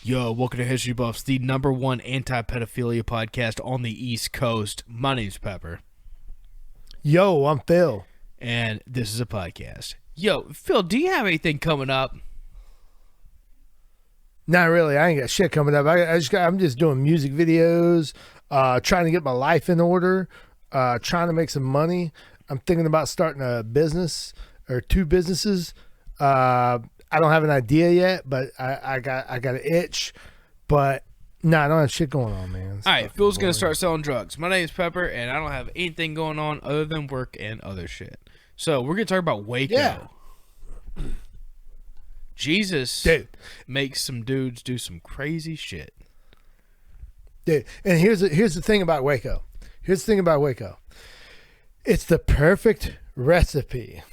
Yo, welcome to History Buffs, the #1 anti-pedophilia podcast on the East Coast. My name's Pepper. Yo, I'm Phil. And this is a podcast. Yo, Phil, do you have anything coming up? Not really. I ain't got shit coming up. I'm just doing music videos, trying to get my life in order, trying to make some money. I'm thinking about starting a business or two businesses. I don't have an idea yet, but I got an itch. But no, I don't have shit going on, man. All right, Phil's going to start selling drugs. My name's Pepper, and I don't have anything going on other than work and other shit. So we're going to talk about Waco. Yeah. Jesus makes some dudes do some crazy shit. Dude, and here's the thing about Waco. It's the perfect recipe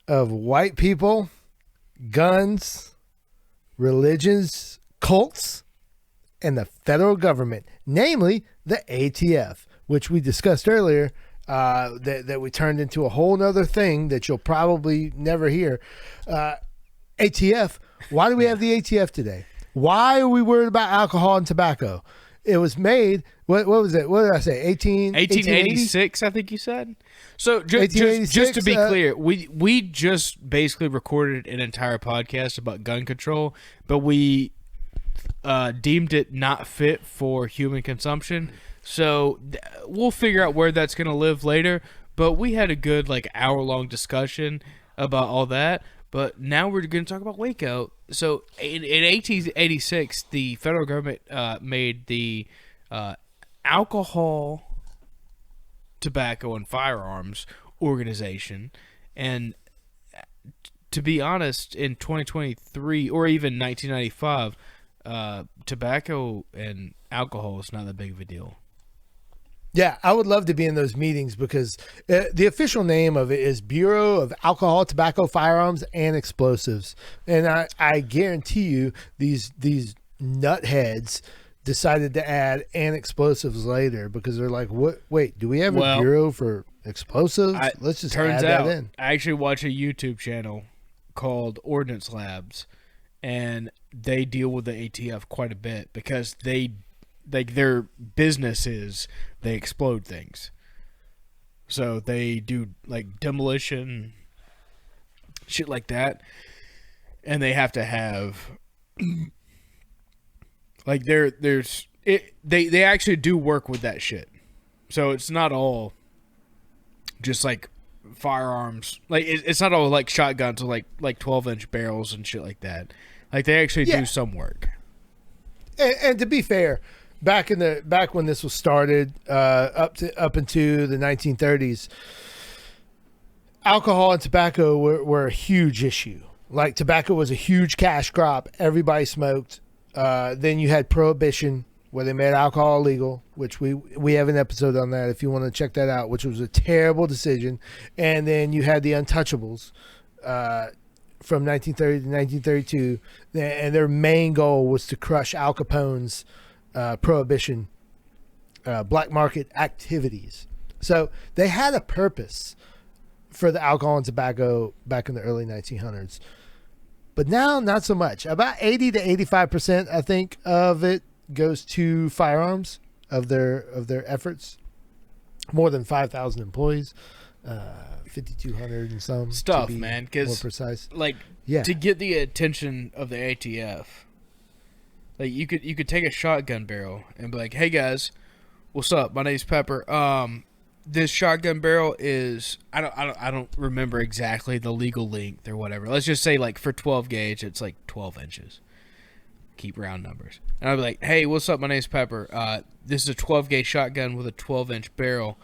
of white people, guns, religions, cults, and the federal government, namely the ATF, which we discussed earlier, that we turned into a whole nother thing that you'll probably never hear. ATF, why do we have the ATF today? Why are we worried about alcohol and tobacco? It was made, what was it? What did I say? 1886, I think you said. So just to be clear, we just basically recorded an entire podcast about gun control, but we deemed it not fit for human consumption. So we'll figure out where that's going to live later. But we had a good hour-long discussion about all that. But now we're going to talk about Waco. So in 1886, the federal government made the Alcohol, Tobacco, and Firearms Organization. And to be honest, in 2023 or even 1995, tobacco and alcohol is not that big of a deal. Yeah, I would love to be in those meetings because the official name of it is Bureau of Alcohol, Tobacco, Firearms, and Explosives. And I guarantee you these nutheads decided to add and explosives later because they're like, what? Wait, do we have a Bureau for explosives? Let's just add that in. I actually watch a YouTube channel called Ordnance Labs, and they deal with the ATF quite a bit because their business is they explode things. So they do demolition, shit like that, and they have to have they actually do work with that shit. So it's not all just firearms. It's not all shotguns with 12-inch barrels and shit like that. They actually do some work. And to be fair, back when this was started, up into the 1930s, alcohol and tobacco were a huge issue. Tobacco was a huge cash crop. Everybody smoked. Then you had Prohibition, where they made alcohol illegal, which we have an episode on that if you want to check that out, which was a terrible decision. And then you had the Untouchables from 1930 to 1932, and their main goal was to crush Al Capone's Prohibition black market activities. So they had a purpose for the alcohol and tobacco back in the early 1900s. But now, not so much. About 80 to 85%, I think, of it goes to firearms of their efforts. More than 5,000 employees, 5,200 and some. Stuff, man. Because more precise. To get the attention of the ATF, you could take a shotgun barrel and be like, "Hey guys, what's up? My name's Pepper. This shotgun barrel is I don't remember exactly the legal length or whatever. Let's just say for 12 gauge, it's 12 inches. Keep round numbers. And I'd be like, hey, what's up? My name's Pepper. This is a 12 gauge shotgun with a 12-inch barrel.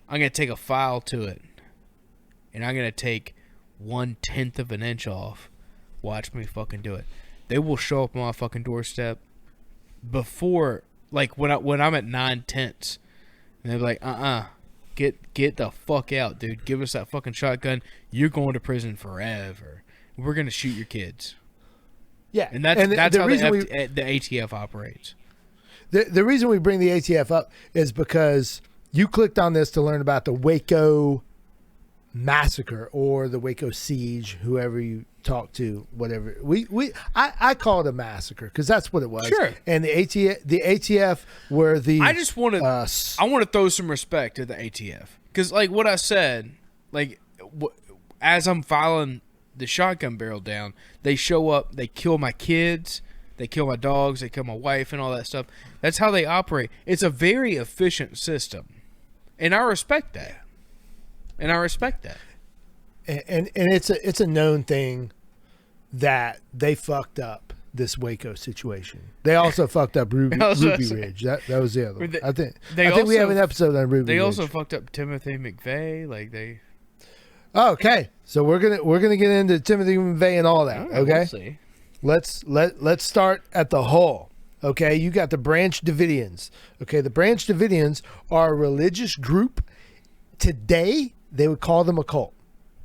I'm gonna take a file to it, and I'm gonna take 1/10 of an inch off. Watch me fucking do it. They will show up on my fucking doorstep before when I'm at 9/10, and they're like, Get the fuck out, dude. Give us that fucking shotgun. You're going to prison forever. We're going to shoot your kids. Yeah. And that's how the ATF operates. The reason we bring the ATF up is because you clicked on this to learn about the Waco Massacre or the Waco Siege, however you talk to, whatever. I call it a massacre because that's what it was. Sure. And the ATF were the. I just want to. I want to throw some respect to the ATF because, like what I said, like as I'm filing the shotgun barrel down, they show up, they kill my kids, they kill my dogs, they kill my wife, and all that stuff. That's how they operate. It's a very efficient system, and I respect that. And it's a known thing that they fucked up this Waco situation. They also fucked up Ruby Ridge. That was the other one. I think we have an episode on Ruby Ridge. They also fucked up Timothy McVeigh. Like they. Okay, so we're gonna get into Timothy McVeigh and all that. Okay, we'll see. Let's start at the whole. Okay, you got the Branch Davidians. Okay, the Branch Davidians are a religious group. Today, they would call them a cult.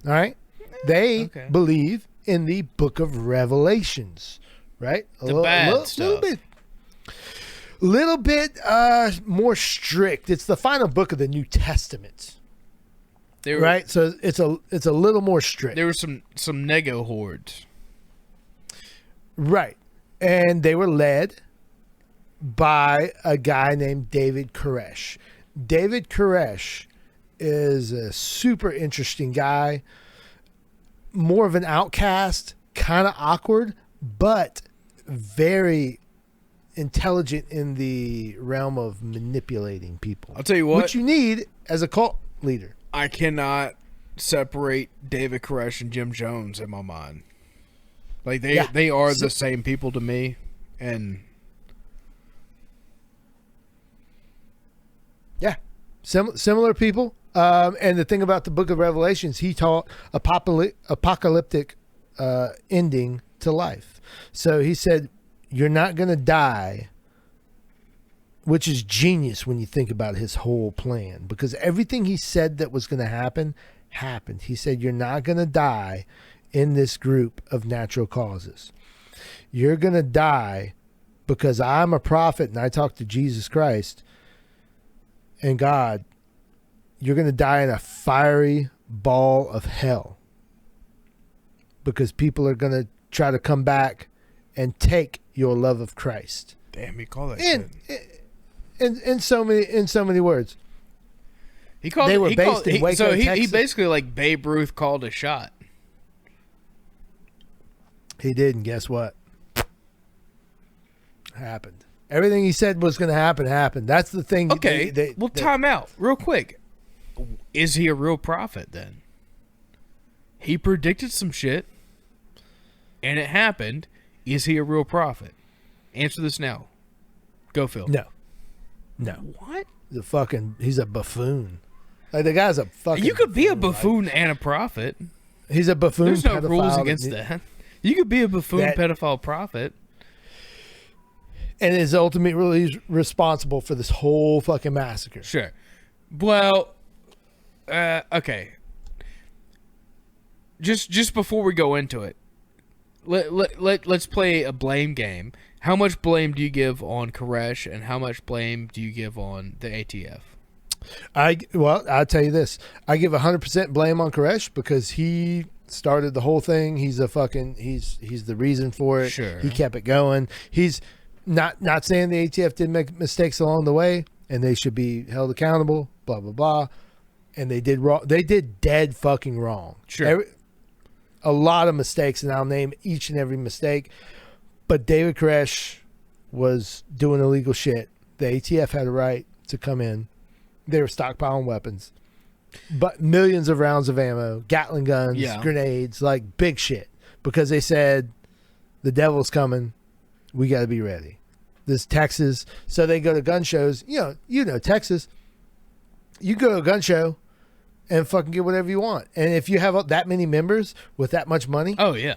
All right, they believe in the Book of Revelations. Right, little bit more strict. It's the final book of the New Testament. Right, so it's a little more strict. There were some nego hordes, right, and they were led by a guy named David Koresh. David Koresh is a super interesting guy, more of an outcast, kind of awkward, but very intelligent in the realm of manipulating people. I'll tell you what, you need as a cult leader. I cannot separate David Koresh and Jim Jones in my mind. Like they are the same people to me, and similar people. And the thing about the Book of Revelations, he taught apocalyptic ending to life. So he said, "You're not going to die." Which is genius when you think about his whole plan, because everything he said that was going to happen happened. He said, you're not going to die in this group of natural causes. You're going to die because I'm a prophet and I talk to Jesus Christ and God. You're going to die in a fiery ball of hell because people are going to try to come back and take your love of Christ. Damn, you call that shit. In so many words. He basically like Babe Ruth called a shot. He did, and guess what? Happened. Everything he said was going to happen happened. That's the thing. Okay, time out real quick. Is he a real prophet then? He predicted some shit, and it happened. Is he a real prophet? Answer this now. Go, Phil. No. What? He's a buffoon. Like, the guy's a fucking. You could be a buffoon and a prophet. He's a buffoon. There's no rules against that. You could be a buffoon, pedophile, prophet, and is ultimately responsible for this whole fucking massacre. Sure. Well, okay. Just before we go into it, let's play a blame game. How much blame do you give on Koresh, and how much blame do you give on the ATF? I'll tell you this. I give 100% blame on Koresh because he started the whole thing. He's the reason for it. Sure. He kept it going. He's not saying the ATF didn't make mistakes along the way and they should be held accountable, blah, blah, blah. And they did wrong. They did dead fucking wrong. Sure. A lot of mistakes, and I'll name each and every mistake. But David Koresh was doing illegal shit. The ATF had a right to come in. They were stockpiling weapons. But millions of rounds of ammo, Gatling guns, grenades, like big shit. Because they said, the devil's coming. We got to be ready. This Texas. So they go to gun shows. You know Texas. You go to a gun show and fucking get whatever you want. And if you have that many members with that much money. Oh, yeah.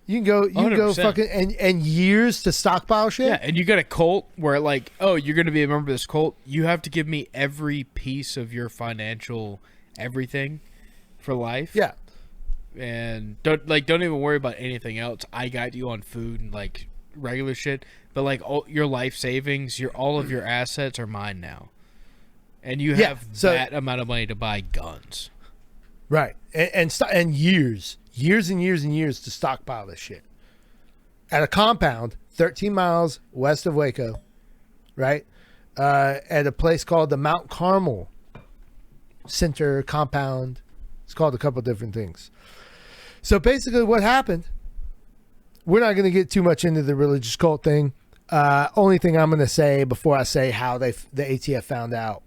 You can go fucking and years to stockpile shit. Yeah, and you got a cult where like, oh, you're going to be a member of this cult. You have to give me every piece of your financial everything for life. Yeah, and don't even worry about anything else. I got you on food and like regular shit, but like all your life savings, all of your assets are mine now, and you have that amount of money to buy guns. Right, and years years and years and years to stockpile this shit at a compound 13 miles west of Waco, right? At a place called the Mount Carmel Center compound. It's called a couple different things. So basically what happened, we're not going to get too much into the religious cult thing. Only thing I'm going to say before I say how the ATF found out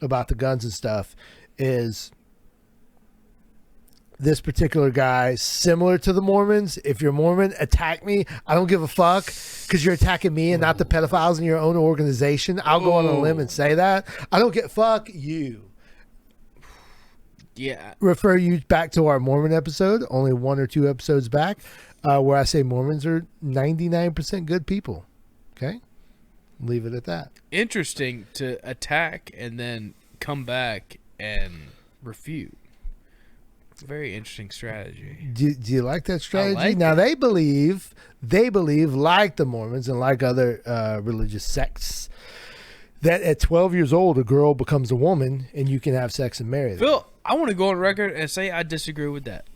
about the guns and stuff is this particular guy, similar to the Mormons. If you're Mormon, attack me. I don't give a fuck because you're attacking me and not the pedophiles in your own organization. I'll go on a limb and say that. I don't get fuck you. Yeah. Refer you back to our Mormon episode, only 1 or 2 episodes back, where I say Mormons are 99% good people. Okay? Leave it at that. Interesting to attack and then come back and refute. Very interesting strategy. Do you like that strategy? I like now it. they believe, like the Mormons and like other religious sects, that at 12 years old a girl becomes a woman and you can have sex and marry them. Phil, I want to go on record and say I disagree with that.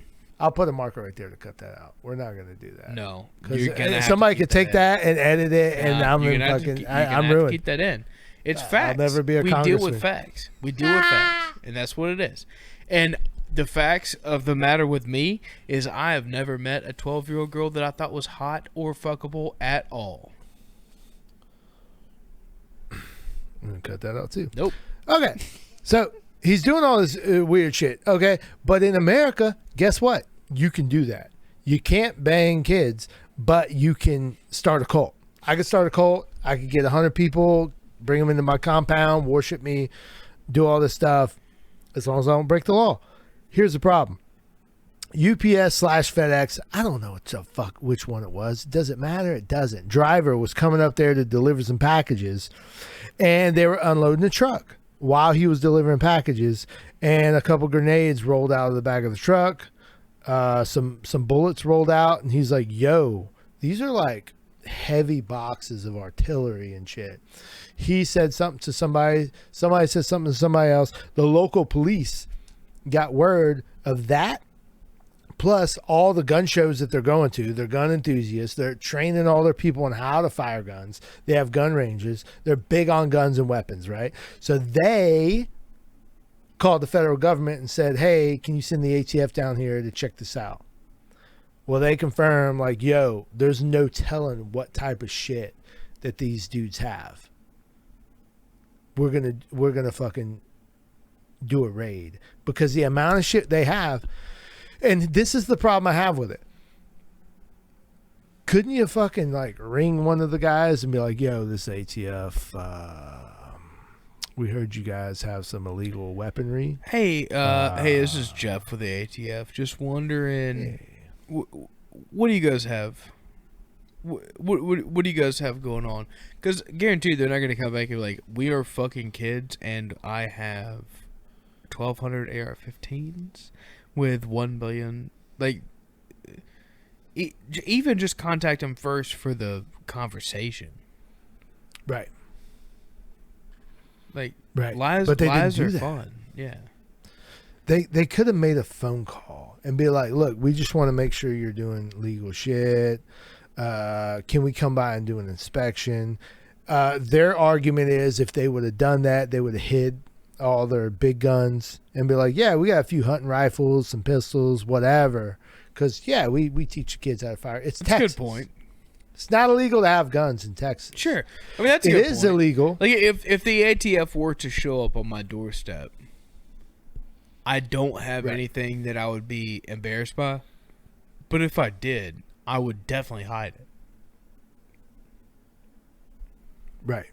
I'll put a marker right there to cut that out. We're not going to do that. No, because somebody could take that and edit it, and I'm I'm ruined. Keep that in. It's I'll facts. never be a we deal congressman. with facts. We deal with facts, and that's what it is. And the facts of the matter with me is I have never met a 12-year-old girl that I thought was hot or fuckable at all. I'm going to cut that out too. Nope. Okay. So he's doing all this weird shit. Okay. But in America, guess what? You can do that. You can't bang kids, but you can start a cult. I could start a cult. I could get 100 people, bring them into my compound, worship me, do all this stuff, as long as I don't break the law. Here's the problem. UPS/FedEx, I don't know which one it was. Does it matter? It doesn't. Driver was coming up there to deliver some packages, and they were unloading the truck while he was delivering packages, and a couple grenades rolled out of the back of the truck. Some bullets rolled out, and he's like, yo, these are like heavy boxes of artillery and shit. He said something to somebody said something to somebody else. The local police got word of that, plus all the gun shows that they're going to. They're gun enthusiasts. They're training all their people on how to fire guns. They have gun ranges. They're big on guns and weapons, right? So they called the federal government and said, hey, can you send the ATF down here to check this out? Well, they confirmed, like, yo, there's no telling what type of shit that these dudes have. We're gonna fucking do a raid, because the amount of shit they have. And this is the problem I have with it. Couldn't you fucking like ring one of the guys and be like, yo, this ATF, we heard you guys have some illegal weaponry. Hey, this is Jeff with the ATF. Just wondering, what do you guys have? What do you guys have going on? Because guaranteed they're not going to come back and be like, we are fucking kids and I have 1,200 AR-15s with 1 billion. Like, even just contact them first for the conversation. Right. Like, right. lies are fun. Yeah. They could have made a phone call and be like, look, we just want to make sure you're doing legal shit. Can we come by and do an inspection? Their argument is if they would have done that, they would have hid all their big guns and be like, yeah, we got a few hunting rifles, some pistols, whatever. Because, yeah, we teach the kids how to fire. It's Texas. Good point. It's not illegal to have guns in Texas. Sure. I mean, that's a good point. It is illegal. Like, if the ATF were to show up on my doorstep, I don't have anything that I would be embarrassed by. But if I did, I would definitely hide it. Right.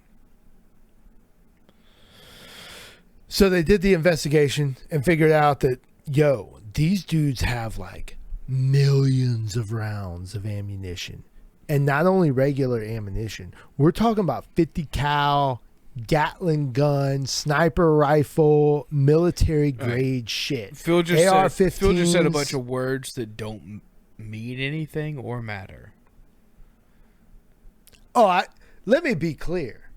So they did the investigation and figured out that, yo, these dudes have like millions of rounds of ammunition. And not only regular ammunition. We're talking about 50 cal, Gatling gun, sniper rifle, military grade shit. Phil just AR-15s. said a bunch of words that don't mean anything or matter. Oh, let me be clear.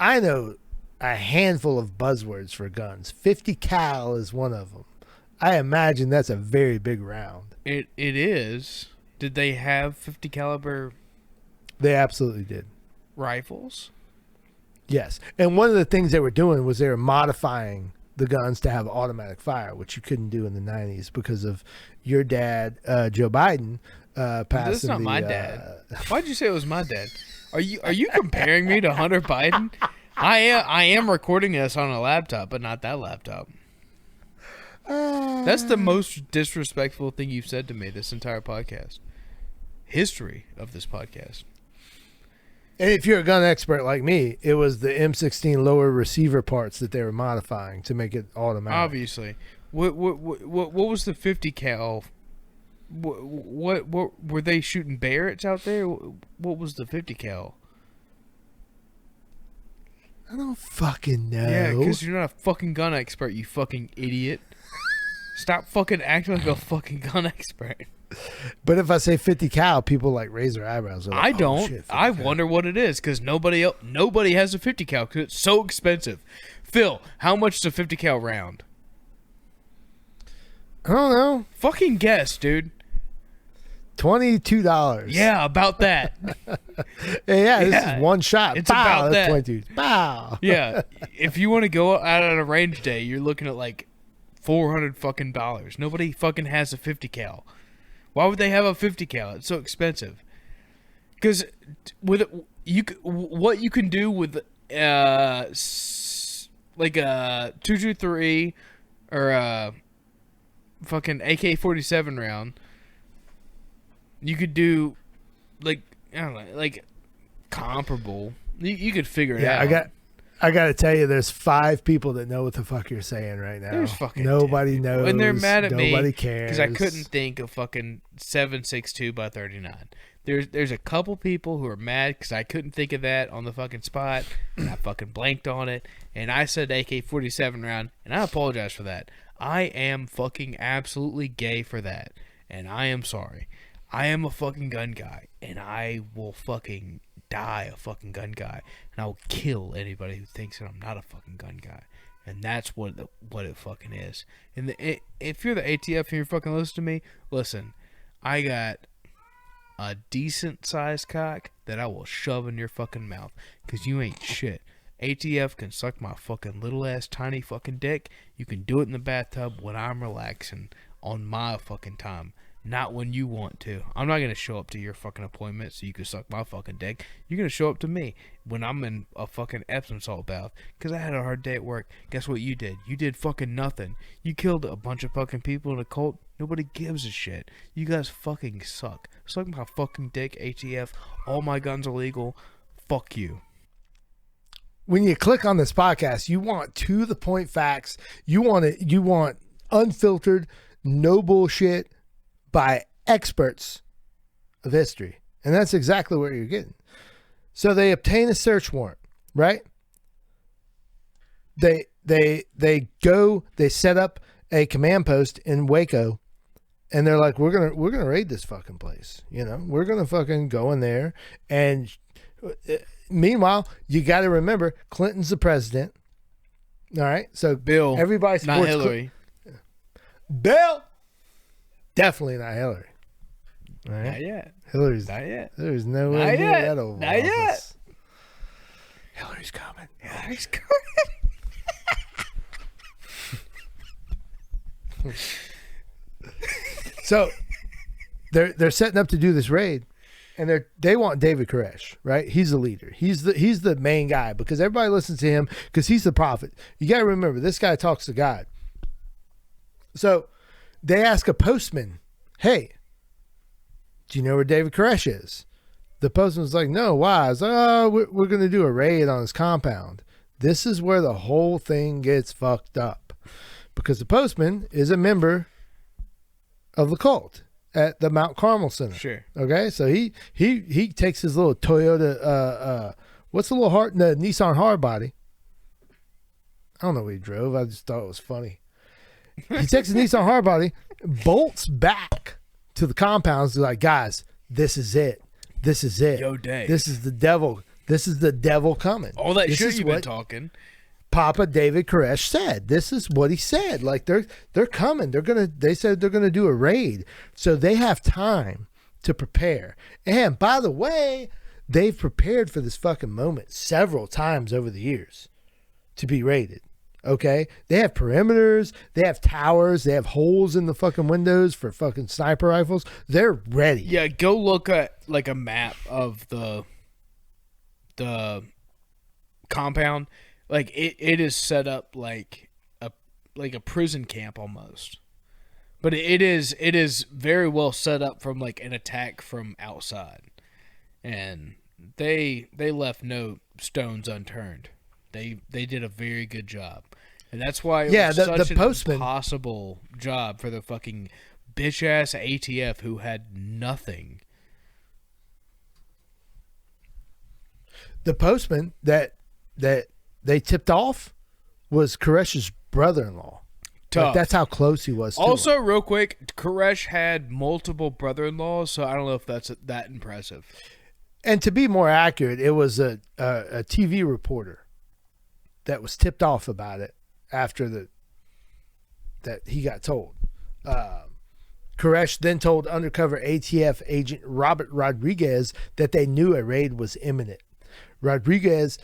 I know a handful of buzzwords for guns. 50 cal is one of them. I imagine that's a very big round. It is. Did they have 50 caliber They absolutely did. rifles? Yes. And one of the things they were doing was they were modifying the guns to have automatic fire, which you couldn't do in the 90s because of your dad, Joe Biden, passing. That's not my dad. Why'd you say it was my dad? Are you comparing me to Hunter Biden? I am recording this on a laptop, but not that laptop. That's the most disrespectful thing you've said to me this entire podcast. History of this podcast. And if you're a gun expert like me, it was the M16 lower receiver parts that they were modifying to make it automatic. Obviously. What was the 50 cal? What were they shooting Barretts out there? What was the 50 cal? I don't fucking know. Yeah, because you're not a fucking gun expert, you fucking idiot. Stop fucking acting like a fucking gun expert. But if I say 50 cal, people like raise their eyebrows. Like, I don't. Oh, shit, I cal. wonder what it is because nobody has a 50 cal because it's so expensive. Phil, how much is a 50 cal round? I don't know. Fucking guess, dude. $22. Yeah, about that. Yeah, this is one shot. It's Pow, about that's that. 22. Pow. Yeah, if you want to go out on a range day, you're looking at like $400 fucking dollars. Nobody fucking has a 50 cal. Why would they have a 50 cal? It's so expensive. Because with what you can do with like a 223 or a fucking AK-47 round, you could do like I don't know, like comparable. You could figure it out. I got to tell you, there's 5 people that know what the fuck you're saying right now. There's fucking nobody knows. And they're mad at me. Nobody cares. Because I couldn't think of fucking 7.62 by 39. There's a couple people who are mad because I couldn't think of that on the fucking spot. And I fucking blanked on it. And I said AK-47 round. And I apologize for that. I am fucking absolutely gay for that. And I am sorry. I am a fucking gun guy. And I will fucking die a fucking gun guy, and I will kill anybody who thinks that I'm not a fucking gun guy, and that's what it fucking is. And if you're the ATF and you're fucking listening to me, listen, I got a decent sized cock that I will shove in your fucking mouth, cause you ain't shit. ATF can suck my fucking little ass tiny fucking dick. You can do it in the bathtub when I'm relaxing on my fucking time. Not when you want to. I'm not going to show up to your fucking appointment so you can suck my fucking dick. You're going to show up to me when I'm in a fucking Epsom salt bath because I had a hard day at work. Guess what you did? You did fucking nothing. You killed a bunch of fucking people in a cult. Nobody gives a shit. You guys fucking suck. Suck my fucking dick, ATF. All my guns are legal. Fuck you. When you click on this podcast, you want to the point facts. You want unfiltered, no bullshit by experts of history. And that's exactly what you're getting. So they obtain a search warrant, right? They set up a command post in Waco, and they're like, we're gonna raid this fucking place. You know, we're gonna fucking go in there. And meanwhile, you got to remember, Clinton's the president. All right, so Bill, everybody supports not Hillary. Bill. Definitely not Hillary. All right? Not yet. Hillary's Not yet. There's no way Not near yet. that Oval Not yet. Office. Hillary's coming. Hillary's coming. So they're setting up to do this raid, and they want David Koresh, right? He's the leader. He's the main guy because everybody listens to him because he's the prophet. You got to remember, this guy talks to God. So they ask a postman, hey, do you know where David Koresh is? The postman's like, no, why? I was like, oh, we're going to do a raid on his compound. This is where the whole thing gets fucked up because the postman is a member of the cult at the Mount Carmel Center. Sure. Okay, so he takes his little Toyota, what's the Nissan hardbody? I don't know what he drove. I just thought it was funny. He takes the Nissan hardbody, bolts back to the compounds. Like, guys, this is it. This is it. Yo, Dave. This is the devil. This is the devil coming. All that This shit is you've been talking. Papa David Koresh said. This is what he said. Like they're coming. They said they're gonna do a raid. So they have time to prepare. And by the way, they've prepared for this fucking moment several times over the years to be raided. Okay? They have perimeters, they have towers, they have holes in the fucking windows for fucking sniper rifles. They're ready. Yeah, go look at like a map of the compound. Like it is set up like a prison camp almost. But it is very well set up from like an attack from outside. And they left no stones unturned. They did a very good job. And that's why it was such an impossible job for the fucking bitch-ass ATF who had nothing. The postman that they tipped off was Koresh's brother-in-law. Like, that's how close he was to also, him. real quick, Koresh had multiple brother-in-laws, so I don't know if that's that impressive. And to be more accurate, it was a TV reporter that was tipped off about it after that he got told. Koresh then told undercover ATF agent Robert Rodriguez that they knew a raid was imminent. Rodriguez,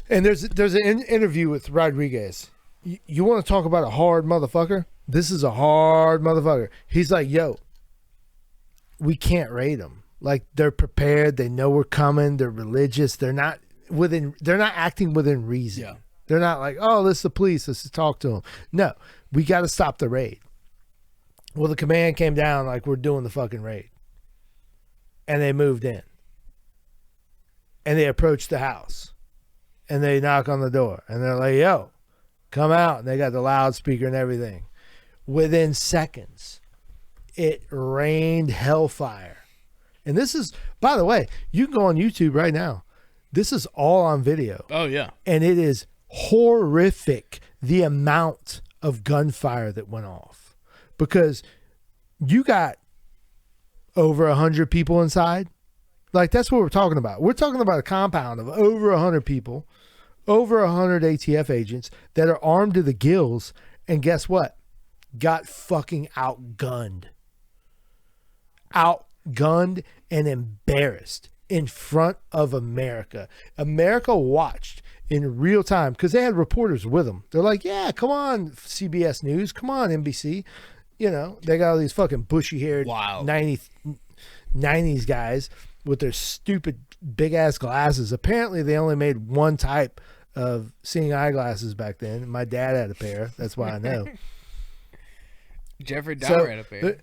and there's an interview with Rodriguez. You want to talk about a hard motherfucker? This is a hard motherfucker. He's like, yo, we can't raid them. Like, they're prepared. They know we're coming. They're religious. They're not acting within reason. Yeah. They're not like, oh, this is the police. Let's just talk to them. No, we got to stop the raid. Well, the command came down like, we're doing the fucking raid. And they moved in. And they approached the house. And they knock on the door. And they're like, yo, come out. And they got the loudspeaker and everything. Within seconds, it rained hellfire. And this is, by the way, you can go on YouTube right now. This is all on video. Oh, yeah. And it is horrific, the amount of gunfire that went off. Because you got over 100 people inside. Like, that's what we're talking about. We're talking about a compound of over 100 people, over 100 ATF agents that are armed to the gills. And guess what? Got fucking outgunned. Outgunned and embarrassed in front of America. America watched in real time because they had reporters with them. They're like, yeah, come on, CBS News. Come on, NBC. You know, they got all these fucking bushy-haired 90s guys with their stupid big-ass glasses. Apparently, they only made one type of seeing eyeglasses back then. My dad had a pair. That's why I know. Jeffrey Dahmer had a pair.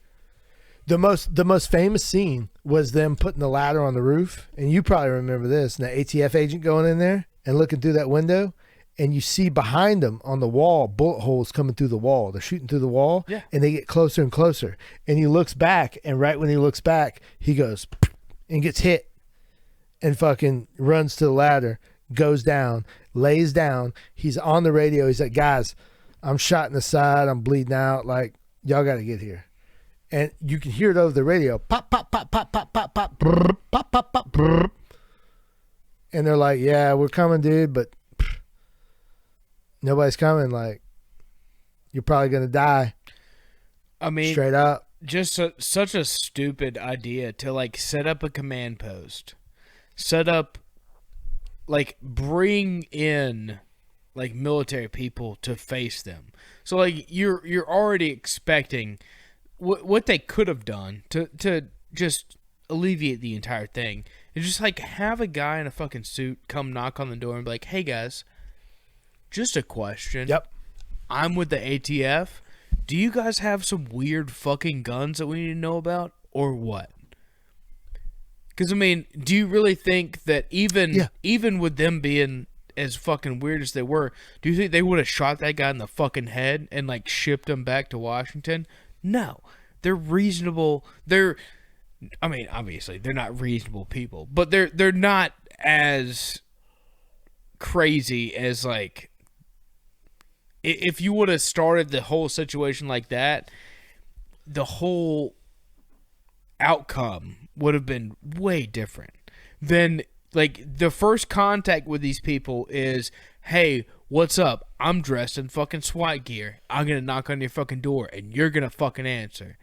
The most famous scene was them putting the ladder on the roof, and you probably remember this. And the ATF agent going in there and looking through that window, and you see behind them on the wall bullet holes coming through the wall. They're shooting through the wall, yeah. And they get closer and closer. And he looks back, and right when he looks back, he goes and gets hit, and fucking runs to the ladder, goes down, lays down. He's on the radio. He's like, guys, I'm shot in the side. I'm bleeding out. Like, y'all got to get here. And you can hear it over the radio. Pop, pop, pop, pop, pop, pop, pop, brrr, pop, pop, pop, brrr. And they're like, yeah, we're coming, dude, but nobody's coming. Like, you're probably going to die. I mean, straight up. Just such a stupid idea to, like, set up a command post. Set up, like, bring in, like, military people to face them. So, like, you're already expecting what they could have done to just alleviate the entire thing is just like have a guy in a fucking suit come knock on the door and be like, hey guys, just a question. Yep. I'm with the ATF. Do you guys have some weird fucking guns that we need to know about or what? Because, I mean, do you really think that even with them being as fucking weird as they were, do you think they would have shot that guy in the fucking head and, like, shipped him back to Washington? No. They're reasonable. I mean, obviously, they're not reasonable people, but they're not as crazy as, like, if you would have started the whole situation like that, the whole outcome would have been way different. Then, like, the first contact with these people is, hey, what's up? I'm dressed in fucking SWAT gear. I'm going to knock on your fucking door, and you're going to fucking answer.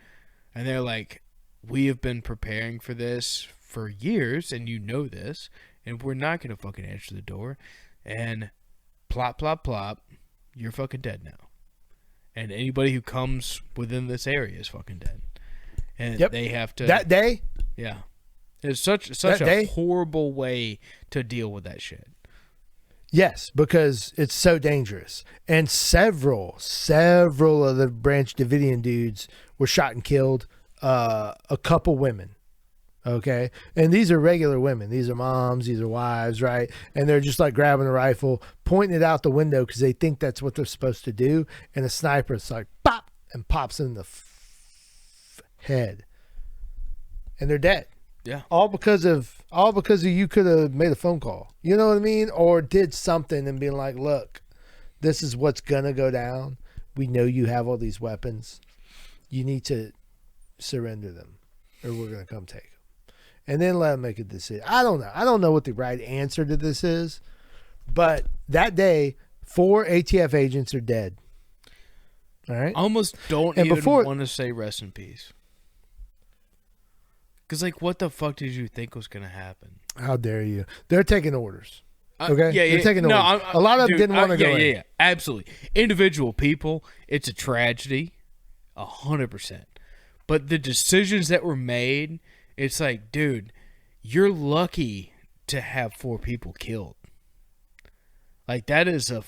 And they're like, we have been preparing for this for years, and you know this, and we're not going to fucking answer the door. And plop, plop, plop, you're fucking dead now. And anybody who comes within this area is fucking dead. And they have to... That day? Yeah. It's such a horrible way to deal with that shit. Yes, because it's so dangerous. And several of the Branch Davidian dudes were shot and killed. A couple women. Okay. And these are regular women. These are moms. These are wives, right? And they're just like grabbing a rifle, pointing it out the window because they think that's what they're supposed to do. And a sniper is like, pop, and pops in the head. And they're dead. Yeah. All because of you could have made a phone call. You know what I mean? Or did something and being like, look, this is what's going to go down. We know you have all these weapons. You need to surrender them or we're going to come take them. And then let them make a decision. I don't know. I don't know what the right answer to this is. But that day, 4 ATF agents are dead. All right? I almost don't even want to say rest in peace. Because, like, what the fuck did you think was going to happen? How dare you? They're taking orders. Okay? Yeah, They're taking orders. A lot of them didn't want to go in. Yeah, absolutely. Individual people, it's a tragedy. 100%. But the decisions that were made, it's like, dude, you're lucky to have 4 people killed. Like, that is a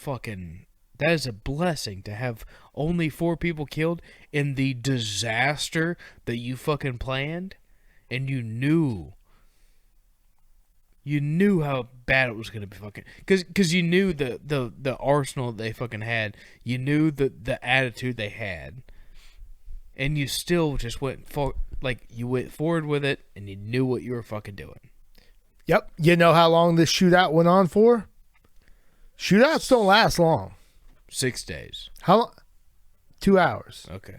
blessing to have only 4 people killed in the disaster that you fucking planned. And you knew how bad it was going to be fucking... Because you knew the arsenal they fucking had. You knew the attitude they had. And you still just went forward with it, and you knew what you were fucking doing. Yep. You know how long this shootout went on for? Shootouts don't last long. 6 days. How long? 2 hours. Okay.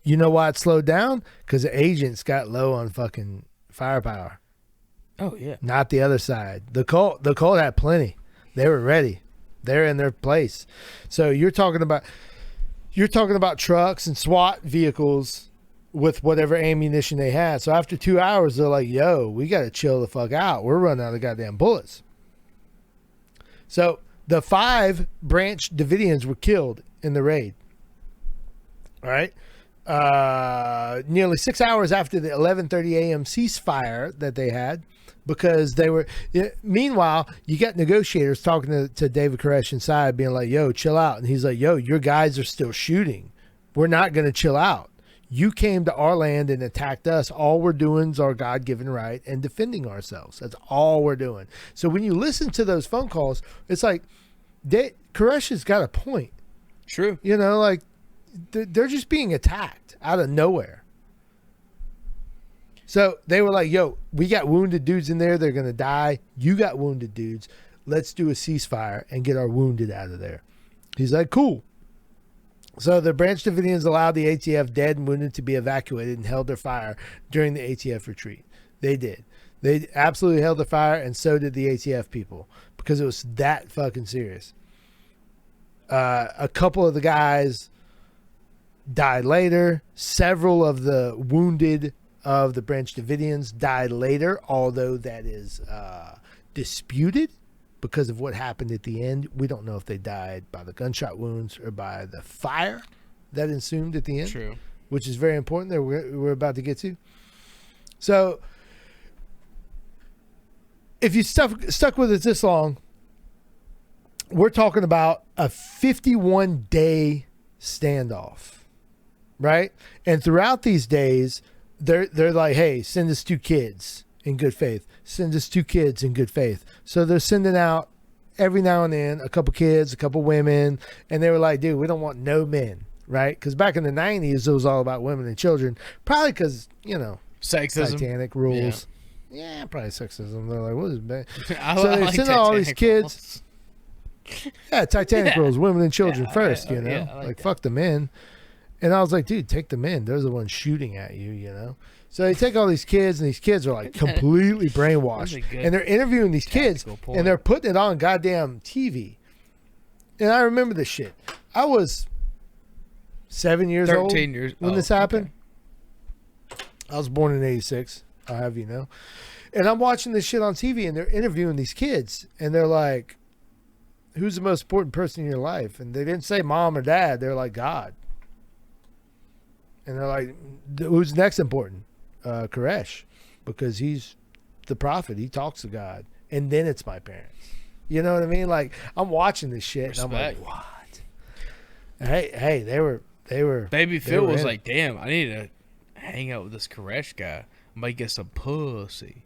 You know why it slowed down? Because the agents got low on fucking firepower. Oh, yeah. Not the other side. The Colt had plenty. They were ready. They're in their place. So you're talking about trucks and SWAT vehicles with whatever ammunition they had. So after 2 hours, they're like, yo, we got to chill the fuck out. We're running out of goddamn bullets. So the 5 Branch Davidians were killed in the raid. All right. Nearly 6 hours after the 11:30 a.m. ceasefire that they had, because they were. Meanwhile, you got negotiators talking to David Koresh inside, being like, "Yo, chill out," and he's like, "Yo, your guys are still shooting. We're not going to chill out. You came to our land and attacked us. All we're doing is our God-given right and defending ourselves. That's all we're doing." So when you listen to those phone calls, it's like Koresh has got a point. True. You know, like. They're just being attacked out of nowhere. So they were like, yo, we got wounded dudes in there. They're going to die. You got wounded dudes. Let's do a ceasefire and get our wounded out of there. He's like, cool. So the Branch Davidians allowed the ATF dead and wounded to be evacuated and held their fire during the ATF retreat. They did. They absolutely held their fire, and so did the ATF people, because it was that fucking serious. A couple of the guys died later. Several of the wounded of the Branch Davidians died later, although that is disputed because of what happened at the end. We don't know if they died by the gunshot wounds or by the fire that ensued at the end. True. Which is very important that we're about to get to. So if you stuck with us this long, we're talking about a 51-day standoff. Right? And throughout these days, they're like, hey, send us 2 kids in good faith. Send us 2 kids in good faith. So they're sending out every now and then a couple kids, a couple women. And they were like, dude, we don't want no men. Right? Because back in the 90s, it was all about women and children. Probably because, sexism. Titanic rules. Yeah, probably sexism. They're like, what is bad? So they're like sending all these kids. Yeah, Titanic rules, women and children first, like fuck the men. And I was like, dude, take them in. They're the ones shooting at you, So they take all these kids, and these kids are like completely brainwashed. And they're interviewing these kids, and they're putting it on goddamn TV. and I remember this shit. I was 7 years old 13 years when this happened. Okay. I was born in 86. I'll have you know. And I'm watching this shit on TV, and they're interviewing these kids, and they're like, who's the most important person in your life? And they didn't say mom or dad. They're like, God. And they're like, who's next important? Koresh, because he's the prophet. He talks to God. And then it's my parents. You know what I mean? Like, I'm watching this shit, and I'm like, what? Hey, they were. Baby Phil was like, damn, I need to hang out with this Koresh guy. I might get some pussy.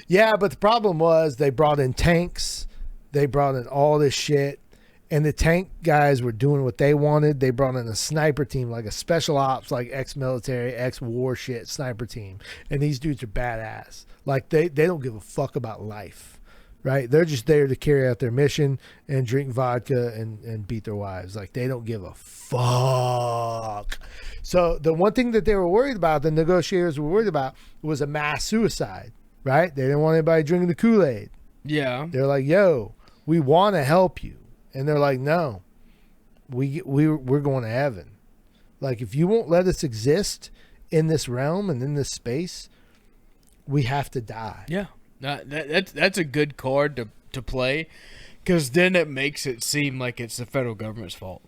Yeah, but the problem was they brought in tanks. They brought in all this shit. And the tank guys were doing what they wanted. They brought in a sniper team, like a special ops, like ex-military, ex-war shit sniper team. And these dudes are badass. Like, they don't give a fuck about life, right? They're just there to carry out their mission and drink vodka and beat their wives. Like, they don't give a fuck. So the one thing that they were worried about, the negotiators were worried about, was a mass suicide, right? They didn't want anybody drinking the Kool-Aid. Yeah. They're like, yo, we want to help you. And they're like, no, we're going to heaven. Like, if you won't let us exist in this realm and in this space, we have to die. Yeah, that's a good card to play, because then it makes it seem like it's the federal government's fault.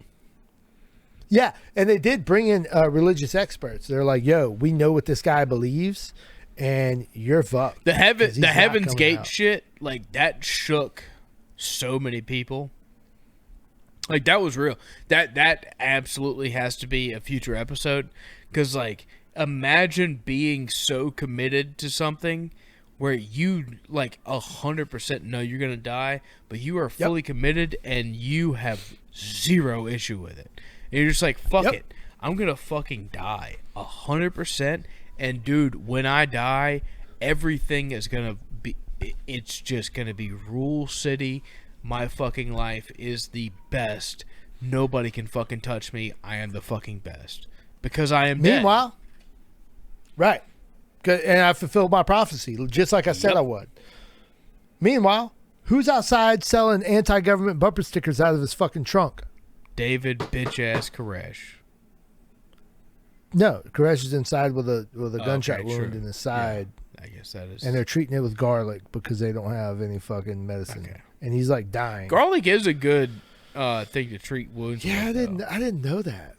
Yeah, and they did bring in religious experts. They're like, yo, we know what this guy believes, and you're fucked. The Heaven's Gate out. Shit, like, that shook so many people. Like, that was real. That absolutely has to be a future episode. Because, like, imagine being so committed to something where you, like, 100% know you're going to die, but you are fully committed and you have zero issue with it. And you're just like, fuck it. I'm going to fucking die 100%. And, dude, when I die, everything is going to be, it's just going to be Rule City. My fucking life is the best. Nobody can fucking touch me. I am the fucking best. Because I am dead. Meanwhile, right. And I fulfilled my prophecy, just like I said I would. Meanwhile, who's outside selling anti-government bumper stickers out of his fucking trunk? David bitch-ass Koresh. No, Koresh is inside with a gunshot wound in his side. Yeah, I guess that is. And they're treating it with garlic because they don't have any fucking medicine. Okay. And he's like dying. Garlic is a good thing to treat wounds. Yeah, with, I didn't know that.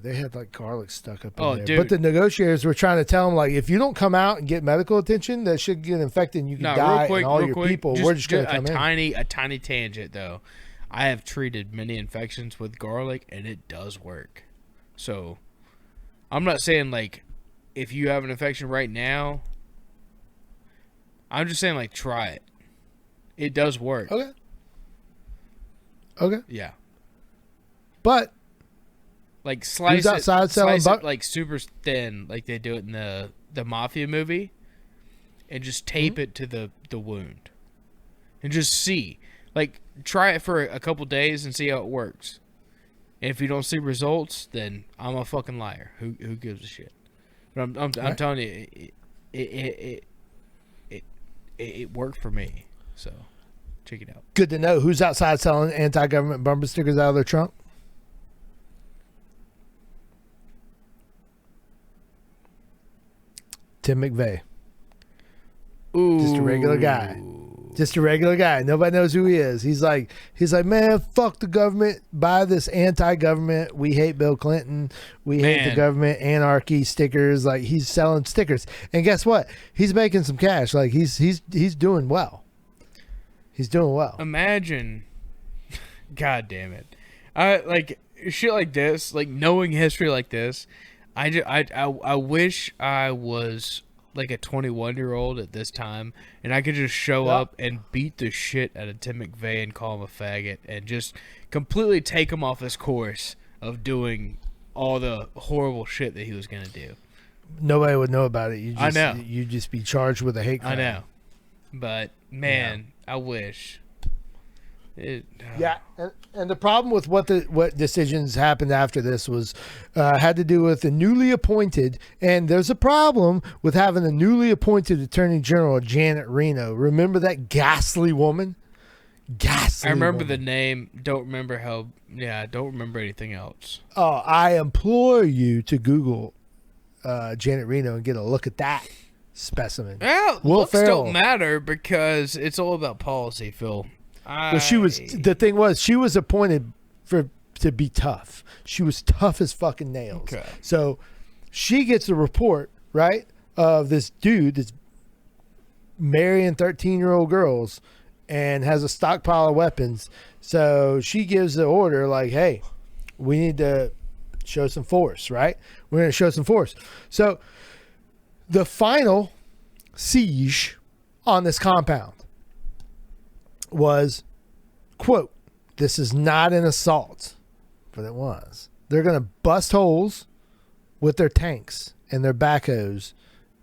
They had like garlic stuck up in there. Dude. But the negotiators were trying to tell him, like, if you don't come out and get medical attention, that should get infected and you can die. And all your people, we're just going to come in. A tiny tangent though. I have treated many infections with garlic and it does work. So I'm not saying, like, if you have an infection right now, I'm just saying, like, try it. It does work. Okay. Yeah. But, like, slice it like super thin, like they do it in the Mafia movie, and just tape it to the wound. And just see. Like, try it for a couple days and see how it works. And if you don't see results, then I'm a fucking liar. Who gives a shit? But I'm telling you, it worked for me. So check it out. Good to know. Who's outside selling anti-government bumper stickers out of their trunk? Tim McVeigh. Ooh. Just a regular guy. Just a regular guy. Nobody knows who he is. He's like, man, fuck the government. Buy this anti-government. We hate Bill Clinton. We hate the government. Anarchy stickers. Like, he's selling stickers. And guess what? He's making some cash. Like, he's doing well. He's doing well. Imagine. God damn it. Like, shit like this, like, knowing history like this, I wish I was like a 21-year-old at this time, and I could just show up and beat the shit out of Tim McVeigh and call him a faggot and just completely take him off his course of doing all the horrible shit that he was going to do. Nobody would know about it. I know. You'd just be charged with a hate crime. I know. But, man, I wish. Yeah, and the problem with what decisions happened after this was had to do with the newly appointed, and there's a problem with having a newly appointed Attorney General, Janet Reno. Remember that ghastly woman? ghastly. I remember the woman. name. Don't remember how. Yeah, I don't remember anything else. Oh, I implore you to Google Janet Reno and get a look at that specimen. Well, Will looks Ferrell. don't matter because it's all about policy, Phil. Well, the thing was, she was appointed to be tough. She was tough as fucking nails. Okay. So she gets a report, right, of this dude that's marrying 13-year-old girls and has a stockpile of weapons. So she gives the order like, hey, we need to show some force, right? We're going to show some force. So the final siege on this compound was, quote, this is not an assault, but it was. They're going to bust holes with their tanks and their backhoes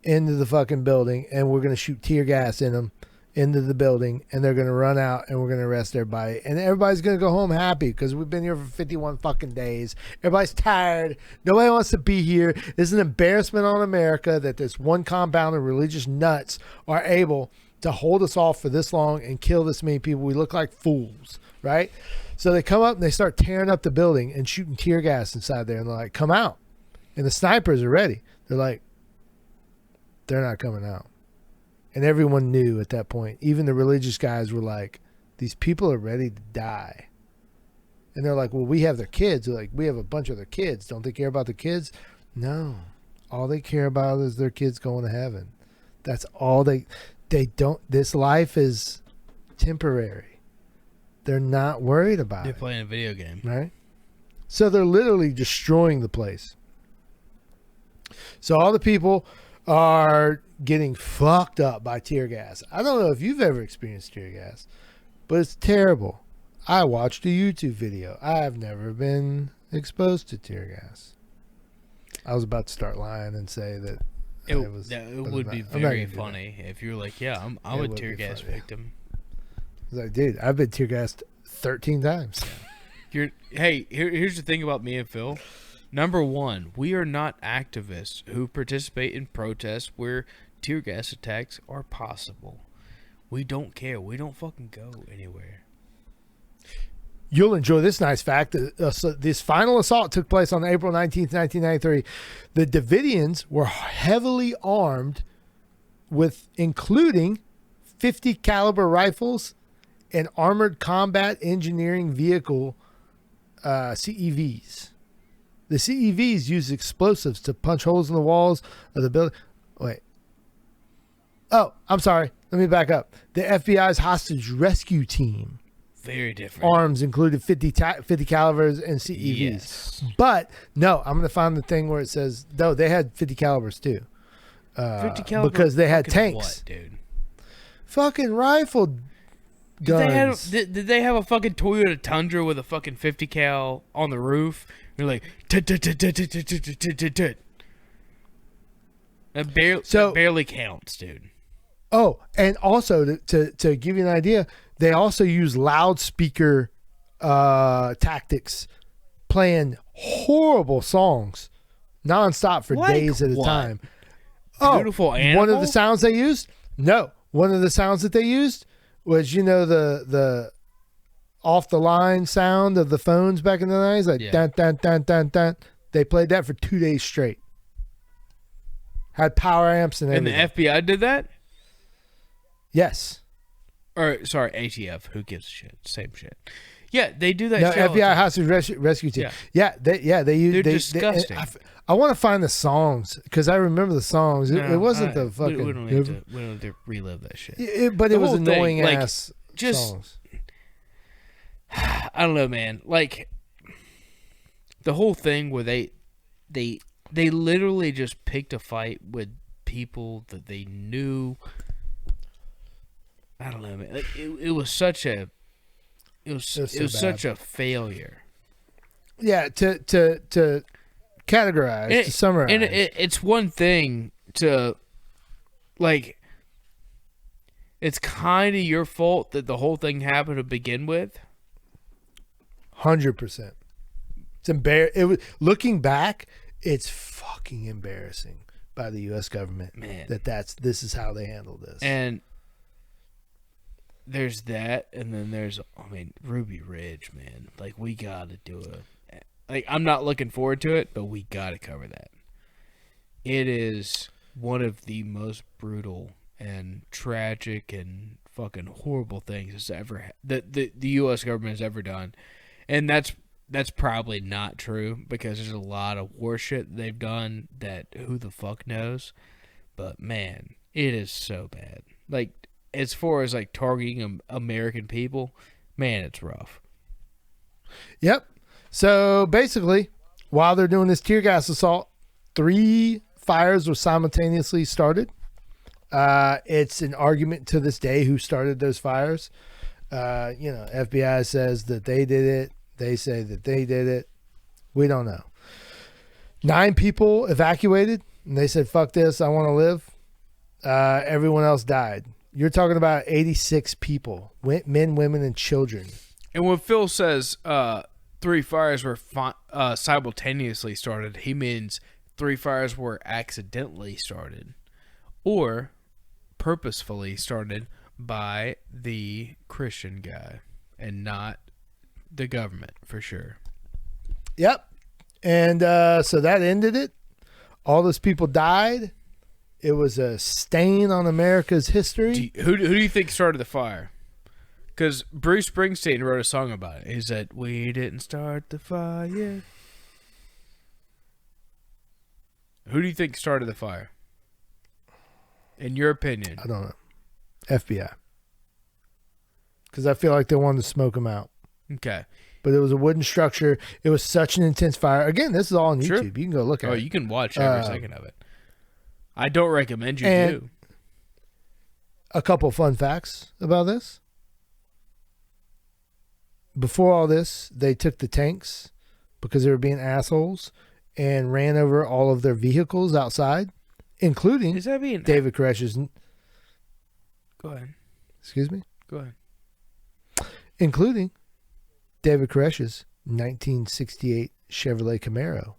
into the fucking building, and we're going to shoot tear gas in them into the building, and they're going to run out, and we're going to arrest everybody, and everybody's going to go home happy because we've been here for 51 fucking days. Everybody's tired. Nobody wants to be here. It's an embarrassment on America that this one compound of religious nuts are able to hold us off for this long and kill this many people. We look like fools, right? So they come up and they start tearing up the building and shooting tear gas inside there, and they're like, come out. And the snipers are ready. They're like, they're not coming out. And everyone knew at that point. Even the religious guys were like, these people are ready to die. And they're like, well, we have their kids. They're like, we have a bunch of their kids. Don't they care about the kids? No. All they care about is their kids going to heaven. That's all they don't. This life is temporary. They're not worried about They're it. playing a video game. Right? So they're literally destroying the place. So all the people are getting fucked up by tear gas. I don't know if you've ever experienced tear gas, but it's terrible. I watched a YouTube video. I've never been exposed to tear gas. I was about to start lying and say that It but would I'm be not gonna very do that. funny if you were like, yeah, I'm It a would tear be gas funny. victim. I was like, dude, I've been tear gassed 13 times. Here's the thing about me and Phil. Number one, we are not activists who participate in protests where tear gas attacks are possible. We don't care. We don't fucking go anywhere. You'll enjoy this nice fact. This final assault took place on April 19th, 1993. The Davidians were heavily armed with including 50 caliber rifles and armored combat engineering vehicle CEVs. The CEVs use explosives to punch holes in the walls of the building. Wait. Oh, I'm sorry. Let me back up. The FBI's hostage rescue team Very different. arms included 50 calibers and CEVs. Yes. But no, I'm going to find the thing where it says, no, they had 50 calibers too. 50 caliber because they had fucking tanks. What, dude? Fucking rifle guns. Did they have a fucking Toyota Tundra with a fucking 50 cal on the roof? You're like, that barely counts, dude. Oh, and also to give you an idea, they also use loudspeaker tactics, playing horrible songs nonstop for Like days at a what? time. Beautiful One Animal? of the sounds they used? No. One of the sounds that they used was, the off the line sound of the phones back in the 90s, like Yeah. dun dun dun dun dun. They played that for 2 days straight. Had power amps and And the everything. FBI did that? Yes. Or, sorry, ATF. Who gives a shit? Same shit. Yeah, they do that No, shit all the FBI time. hostage rescue team. Yeah. They use. They're they, disgusting. I want to find the songs because I remember the songs. It wasn't the fucking. We don't need to relive that shit. But The it was whole thing, annoying like, ass just- songs. I don't know, man. Like, the whole thing where they literally just picked a fight with people that they knew. I don't know, man. Like, it was such a such a failure. Yeah, to categorize, to summarize. And it's one thing to, like, it's kind of your fault that the whole thing happened to begin with. 100%. It's It was, looking back, it's fucking embarrassing by the U.S. government, Man. this is how they handled this. And there's that, and then there's, I mean, Ruby Ridge, man. Like, we gotta do like, I'm not looking forward to it, but we gotta cover that. It is one of the most brutal and tragic and fucking horrible things that the U.S. government has ever done, and that's probably not true because there's a lot of war shit they've done that who the fuck knows, but man, it is so bad. Like, as far as like targeting American people, man, it's rough. Yep. So basically, while they're doing this tear gas assault, 3 fires were simultaneously started. It's an argument to this day who started those fires. FBI says that they did it. They say that they did it. We don't know. 9 people evacuated, and they said, fuck this, I want to live. Everyone else died. You're talking about 86 people, men, women, and children. And when Phil says 3 fires were simultaneously started, he means 3 fires were accidentally started or purposefully started by the Christian guy and not the government, for sure. Yep. And so that ended it. All those people died. It was a stain on America's history. Who do you think started the fire? Because Bruce Springsteen wrote a song about it. He said, "We didn't start the fire." Who do you think started the fire? In your opinion? I don't know. FBI. Because I feel like they wanted to smoke them out. Okay. But it was a wooden structure. It was such an intense fire. Again, this is all on YouTube. Sure. You can go look at it. Oh, you can watch every second of it. I don't recommend you do. A couple fun facts about this. Before all this, they took the tanks because they were being assholes and ran over all of their vehicles outside, including David Koresh's. Go ahead. Excuse me? Go ahead. Including David Koresh's 1968 Chevrolet Camaro.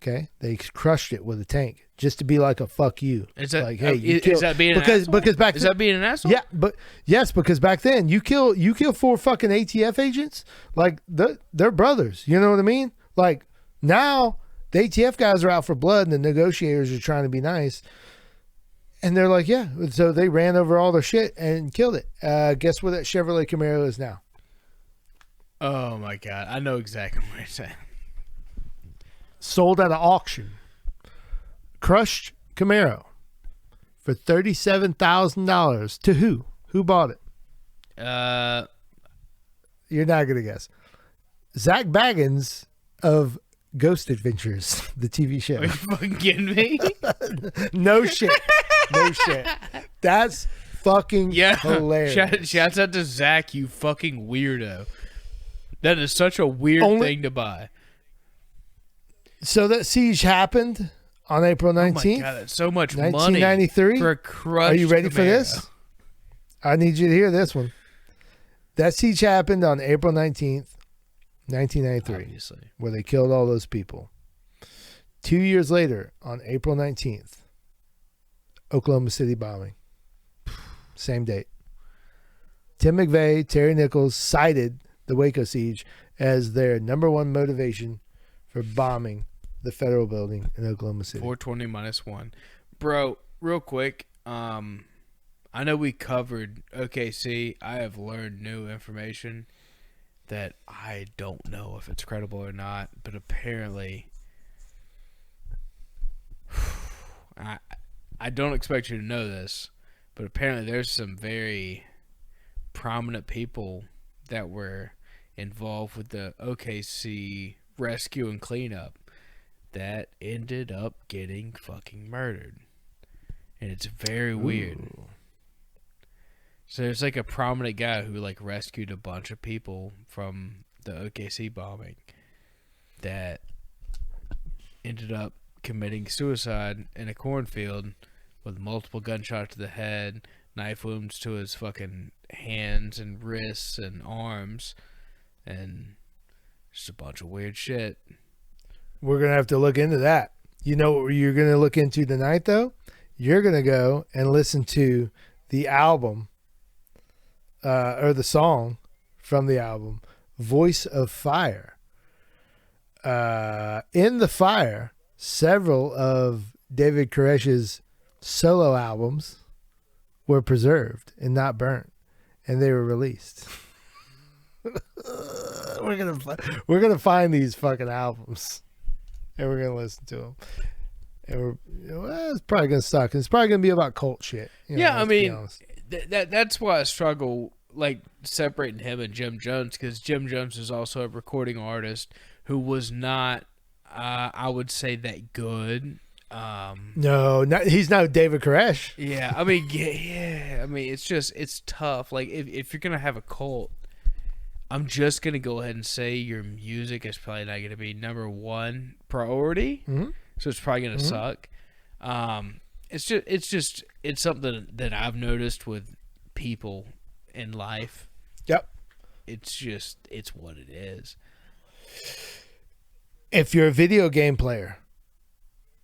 Okay? They crushed it with a tank just to be like a fuck you. Is that, like, hey, is that being an asshole? Because back is that being an asshole? Yeah, but yes, because back then you kill 4 fucking ATF agents, like they're brothers. You know what I mean? Like now the ATF guys are out for blood and the negotiators are trying to be nice. And they're like, yeah. So they ran over all their shit and killed it. Guess where that Chevrolet Camaro is now? Oh my God. I know exactly what you're saying. Sold at an auction. Crushed Camaro for $37,000 to who? Who bought it? You're not gonna guess. Zach Baggins of Ghost Adventures, the TV show. Are you fucking kidding me? No shit. No shit. That's fucking hilarious. Shouts out to Zach, you fucking weirdo. That is such a weird thing to buy. So that siege happened on April 19th. Oh my God, that's so much 1993. Money for a crushed Are you ready Camaro. for this? I need you to hear this one. That siege happened on April 19th, 1993. Obviously. Where they killed all those people. 2 years later, on April 19th, Oklahoma City bombing. Same date. Tim McVeigh, Terry Nichols cited the Waco siege as their number one motivation for bombing the federal building in Oklahoma City. 420 minus 1. Bro, real quick, I know we covered OKC. I have learned new information that I don't know if it's credible or not, but apparently I don't expect you to know this, but apparently there's some very prominent people that were involved with the OKC rescue and cleanup that ended up getting fucking murdered. And it's very weird. Ooh. So there's like a prominent guy who like rescued a bunch of people from the OKC bombing that ended up committing suicide in a cornfield with multiple gunshots to the head, knife wounds to his fucking hands and wrists and arms, and just a bunch of weird shit. We're going to have to look into that. You know what you're going to look into tonight, though? You're going to go and listen to the album or the song from the album, Voice of Fire. In the Fire, several of David Koresh's solo albums were preserved and not burnt, and they were released. We're gonna find these fucking albums, and we're gonna listen to them. And it's probably gonna suck. It's probably gonna be about cult shit. I mean, that's why I struggle like separating him and Jim Jones, because Jim Jones is also a recording artist who was not, I would say, that good. No, he's not David Koresh. Yeah, I mean, I mean, it's tough. Like if you're gonna have a cult, I'm just gonna go ahead and say your music is probably not gonna be number one priority. Mm-hmm. So it's probably gonna suck. It's something that I've noticed with people in life. Yep. It's what it is. If you're a video game player,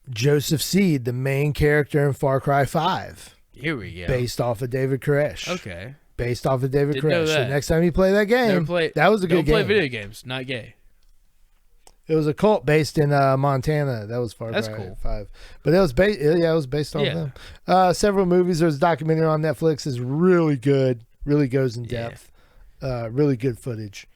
Joseph Seed, the main character in Far Cry 5. Here we go. Based off of David Koresh. Okay. Based off of David Didn't know Koresh. that. So next time you play that game, that was a good game. Don't play video games. Not gay. It was a cult based in Montana. That was Far Cry 5. But it was based. Yeah, it was based on them. Several movies. There's a documentary on Netflix. Is really good. Really goes in depth. Really good footage.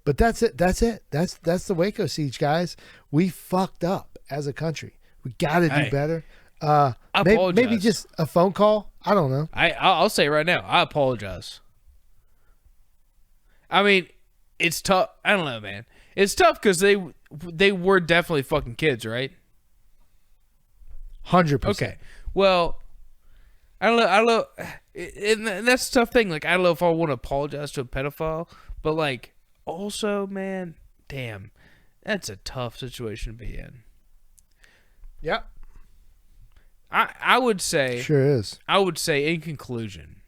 But that's it. That's the Waco siege, guys. We fucked up as a country. We got to do better. I apologize. Maybe just a phone call. I don't know. I'll say right now, I apologize. I mean, it's tough. I don't know, man. It's tough because they were definitely fucking kids, right? 100%. Okay. Well, I don't know. And that's the tough thing. Like, I don't know if I want to apologize to a pedophile, but like, also, man, damn, that's a tough situation to be in. Yep. I would say, sure is. I would say, in conclusion,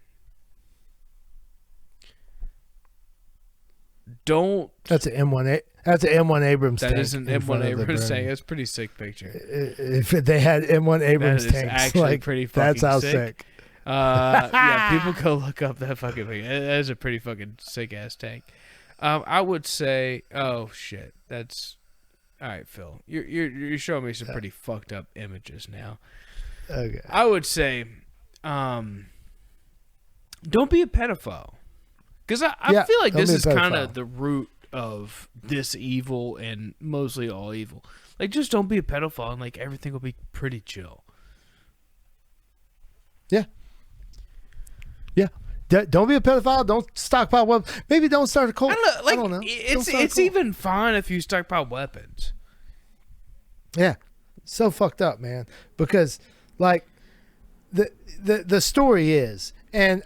don't. That's an M1. That's an M1 Abrams tank. That is an M1 Abrams tank. That's a pretty sick picture. If they had M1 Abrams that is tanks, actually like, pretty fucking that's how sick. Yeah, people go look up that fucking thing. That is a pretty fucking sick ass tank. I would say, oh shit, that's all right, Phil. You're showing me some pretty fucked up images now. Okay. I would say, don't be a pedophile, because I feel like this is kind of the root of this evil and mostly all evil. Like, just don't be a pedophile, and like everything will be pretty chill. Yeah. Yeah. Don't be a pedophile. Don't stockpile weapons. Maybe don't start a cult. I don't know. It's even fine if you stockpile weapons. Yeah. So fucked up, man. Because like the story is, and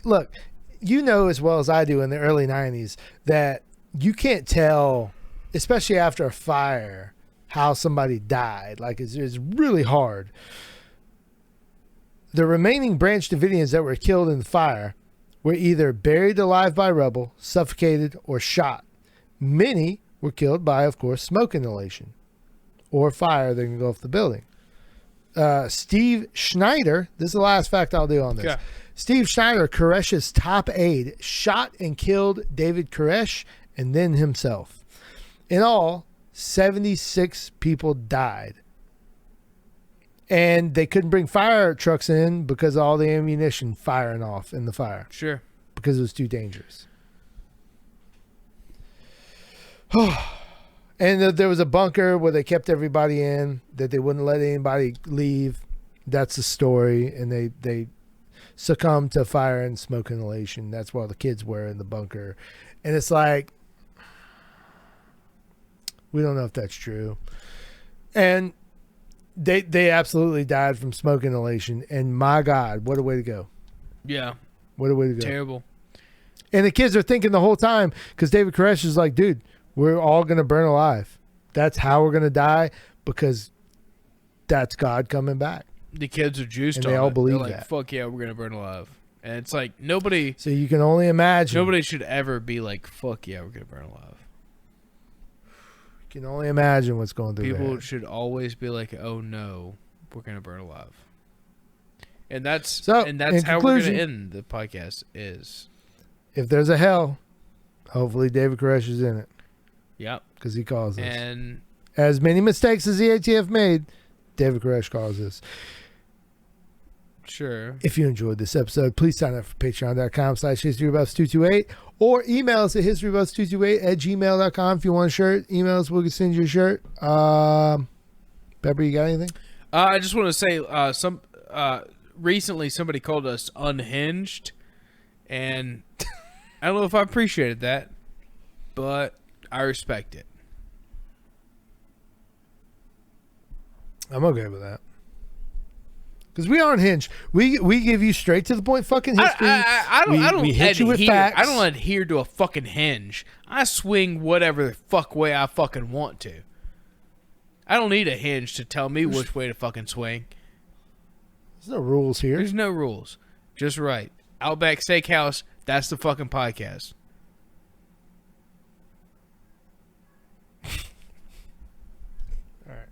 look, you know as well as I do, in the early 90s that you can't tell, especially after a fire, how somebody died. Like, it's really hard. The remaining Branch Davidians that were killed in the fire were either buried alive by rubble, suffocated, or shot. Many were killed by, of course, smoke inhalation or fire that can go off the building. Steve Schneider, this is the last fact I'll do on this. Yeah. Steve Schneider, Koresh's top aide, shot and killed David Koresh and then himself. In all, 76 people died. And they couldn't bring fire trucks in because of all the ammunition firing off in the fire. Sure. Because it was too dangerous. And there was a bunker where they kept everybody in, that they wouldn't let anybody leave. That's the story. And they succumbed to fire and smoke inhalation. That's why the kids were in the bunker. And it's like, we don't know if that's true. And they absolutely died from smoke inhalation. And my God, what a way to go. Yeah. What a way to go. Terrible. And the kids are thinking the whole time, because David Koresh is like, dude, we're all going to burn alive. That's how we're going to die, because that's God coming back. The kids are juiced and on they all it. believe They're like, that. fuck yeah, we're going to burn alive. And it's like, nobody... So you can only imagine. Nobody should ever be like, fuck yeah, we're going to burn alive. You can only imagine what's going through People should always be like, oh no, we're going to burn alive. And that's how we're going to end the podcast is. if there's a hell, hopefully David Koresh is in it. Yep. Because he calls us. And as many mistakes as the ATF made, David Koresh calls us. Sure. If you enjoyed this episode, please sign up for patreon.com/historybuffs228 or email us at historybuffs228@gmail.com. If you want a shirt, email us. We'll send you a shirt. Pepper, you got anything? I just want to say recently somebody called us unhinged, and I don't know if I appreciated that, but I respect it. I'm okay with that. Because we aren't hinged. We give you straight to the point fucking history. I don't we hit you with facts. I don't adhere to a fucking hinge. I swing whatever the fuck way I fucking want to. I don't need a hinge to tell me which way to fucking swing. There's no rules here. There's no rules. Just right. Outback Steakhouse, that's the fucking podcast. All right.